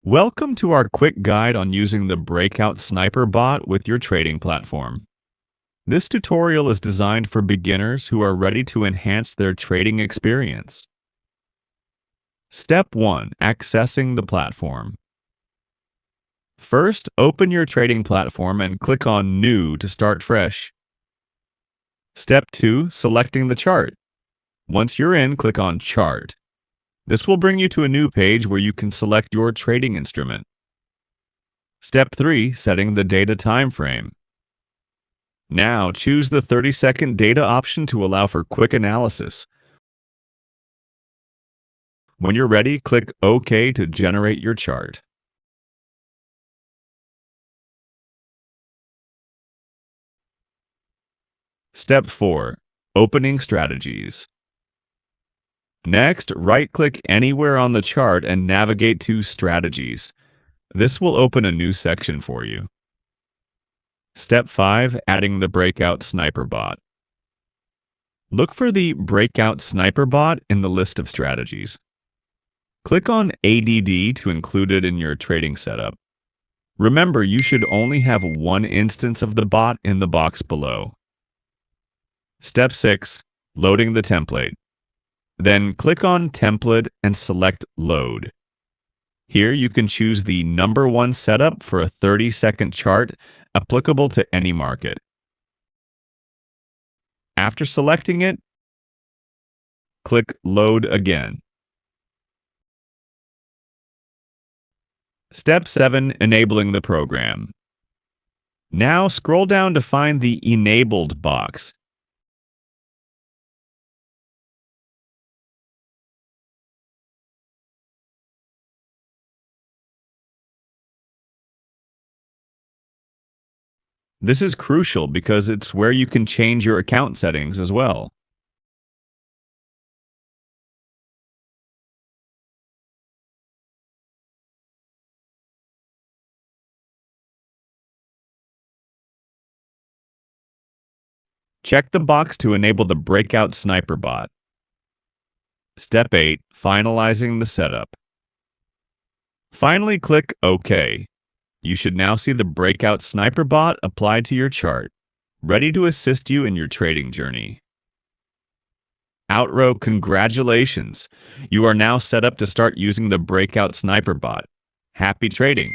Welcome to our quick guide on using the Breakout Sniper bot with your trading platform. This tutorial is designed for beginners who are ready to enhance their trading experience. Step 1. Accessing the platform. First, open your trading platform and click on New to start fresh. Step 2. Selecting the chart. Once you're in, click on Chart. This will bring you to a new page where you can select your trading instrument. Step 3. Setting the data time frame. Now, choose the 30-second data option to allow for quick analysis. When you're ready, click OK to generate your chart. Step 4. Opening strategies. Next, right-click anywhere on the chart and navigate to Strategies. This will open a new section for you. Step 5. Adding the Breakout Sniper bot. Look for the Breakout Sniper bot in the list of strategies. Click on ADD to include it in your trading setup. Remember, you should only have one instance of the bot in the box below. Step 6. Loading the template. Then click on Template and select Load. Here you can choose the number 1 setup for a 30-second chart applicable to any market. After selecting it, click Load again. Step 7. Enabling the program. Now scroll down to find the Enabled box. This is crucial because it's where you can change your account settings as well. Check the box to enable the Breakout Sniper bot. Step 8. Finalizing the setup. Finally, click OK. You should now see the Breakout Sniper bot applied to your chart, ready to assist you in your trading journey. Outrow, congratulations! You are now set up to start using the Breakout Sniper bot. Happy trading!